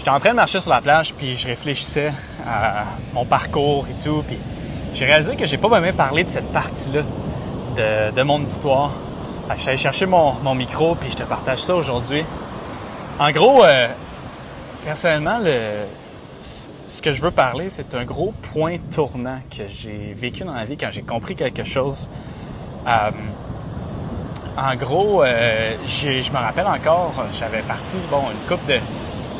J'étais en train de marcher sur la plage, puis je réfléchissais à mon parcours et tout, puis j'ai réalisé que j'ai pas vraiment parlé de cette partie-là de mon histoire. Fait que j'allais chercher mon micro, puis je te partage ça aujourd'hui. En gros, personnellement, ce que je veux parler, c'est un gros point tournant que j'ai vécu dans la vie quand j'ai compris quelque chose. En gros, je me rappelle encore, j'avais parti une couple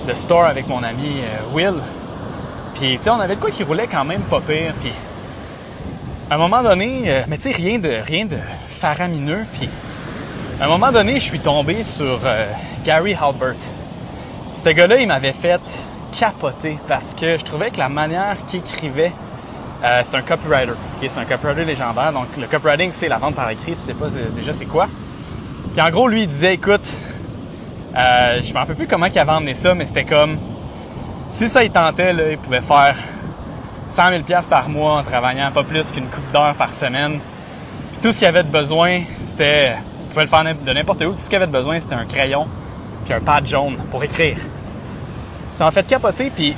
de store avec mon ami Will. Puis, tu sais, on avait de quoi qui roulait quand même pas pire. Puis, à un moment donné, mais tu sais, rien de faramineux. Puis, à un moment donné, je suis tombé sur Gary Halbert. Ce gars-là, il m'avait fait capoter parce que je trouvais que la manière qu'il écrivait, c'est un copywriter. Okay? C'est un copywriter légendaire. Donc, le copywriting, c'est la vente par écrit. Si tu sais pas déjà c'est quoi. Puis, en gros, lui, il disait, écoute, je me rappelle plus comment il avait emmené ça, mais c'était comme, si ça il tentait, là, il pouvait faire 100 000 $ par mois en travaillant pas plus qu'une couple d'heures par semaine. Puis tout ce qu'il avait de besoin, c'était, il pouvait le faire de n'importe où. Tout ce qu'il avait de besoin, c'était un crayon puis un pad jaune pour écrire. Ça m'a fait capoter, puis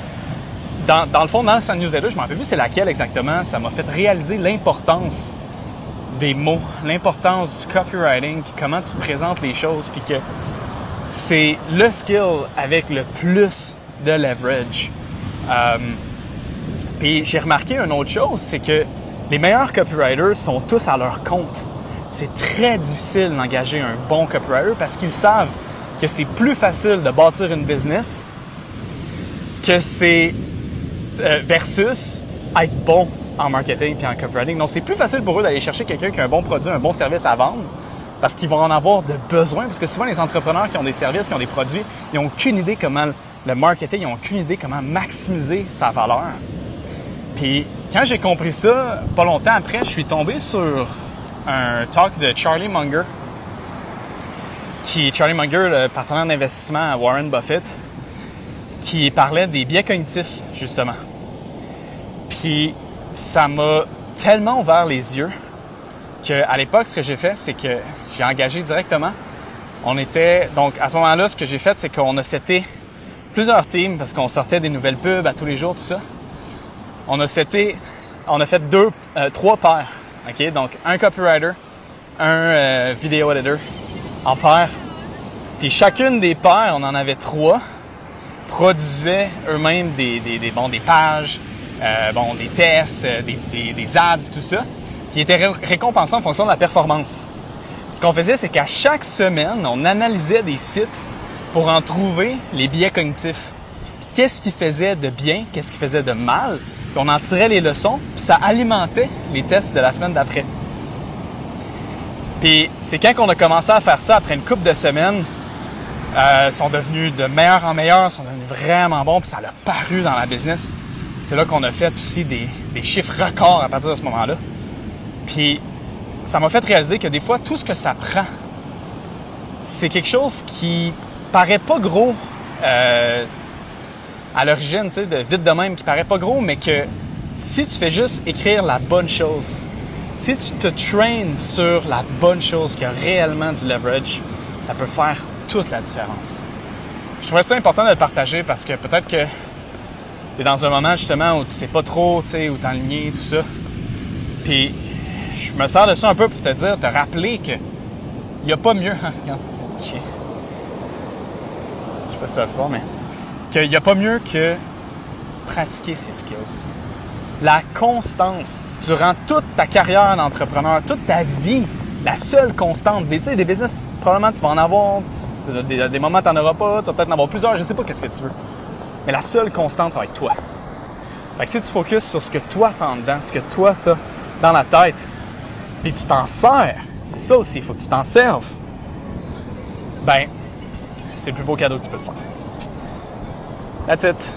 dans le fond, dans sa newsletter, je me rappelle plus c'est laquelle exactement, ça m'a fait réaliser l'importance des mots, l'importance du copywriting, puis comment tu présentes les choses, puis que c'est le skill avec le plus de leverage. Puis j'ai remarqué une autre chose, c'est que les meilleurs copywriters sont tous à leur compte. C'est très difficile d'engager un bon copywriter parce qu'ils savent que c'est plus facile de bâtir une business que c'est versus être bon en marketing et en copywriting. Donc, c'est plus facile pour eux d'aller chercher quelqu'un qui a un bon produit, un bon service à vendre parce qu'ils vont en avoir de besoin. Parce que souvent, les entrepreneurs qui ont des services, qui ont des produits, ils n'ont aucune idée comment le marketing, ils n'ont aucune idée comment maximiser sa valeur. Puis, quand j'ai compris ça, pas longtemps après, je suis tombé sur un talk de Charlie Munger. Charlie Munger, le partenaire d'investissement à Warren Buffett, qui parlait des biais cognitifs, justement. Puis, ça m'a tellement ouvert les yeux qu'à l'époque, ce que j'ai fait, c'est que j'ai engagé directement. Donc, à ce moment-là, ce que j'ai fait, c'est qu'on a seté plusieurs teams parce qu'on sortait des nouvelles pubs à tous les jours, tout ça. On a fait 3 paires. OK? Donc, un copywriter, un video editor en paire. Puis chacune des paires, on en avait 3, produisaient eux-mêmes des pages, des tests, des ads, tout ça, qui étaient récompensés en fonction de la performance. Ce qu'on faisait, c'est qu'à chaque semaine, on analysait des sites pour en trouver les biais cognitifs. Puis qu'est-ce qui faisait de bien, qu'est-ce qui faisait de mal, puis on en tirait les leçons, puis ça alimentait les tests de la semaine d'après. Puis c'est quand on a commencé à faire ça, après une couple de semaines, sont devenus de meilleur en meilleur, sont devenus vraiment bons, puis ça a paru dans la business. C'est là qu'on a fait aussi des chiffres records à partir de ce moment-là. Puis ça m'a fait réaliser que des fois, tout ce que ça prend, c'est quelque chose qui paraît pas gros à l'origine, tu sais, vite de même, qui paraît pas gros, mais que si tu fais juste écrire la bonne chose, si tu te traînes sur la bonne chose qui a réellement du leverage, ça peut faire toute la différence. Je trouvais ça important de le partager parce que peut-être que tu es dans un moment justement où tu sais pas trop, tu sais, où t'enligner, tout ça. Puis je me sers de ça un peu pour te rappeler que il n'y a pas mieux. Regarde, mon petit chien. Je sais pas si tu vas le voir, mais qu'il n'y a pas mieux que pratiquer ses skills. La constance durant toute ta carrière d'entrepreneur, toute ta vie, la seule constante. Des business, probablement tu vas en avoir, des moments tu n'en auras pas, tu vas peut-être en avoir plusieurs, je ne sais pas qu'est-ce que tu veux. Mais la seule constante, ça va être toi. Fait que si tu focuses sur ce que toi t'as en dedans, ce que toi t'as dans la tête, puis tu t'en sers, c'est ça aussi, il faut que tu t'en serves, ben, c'est le plus beau cadeau que tu peux te faire. That's it.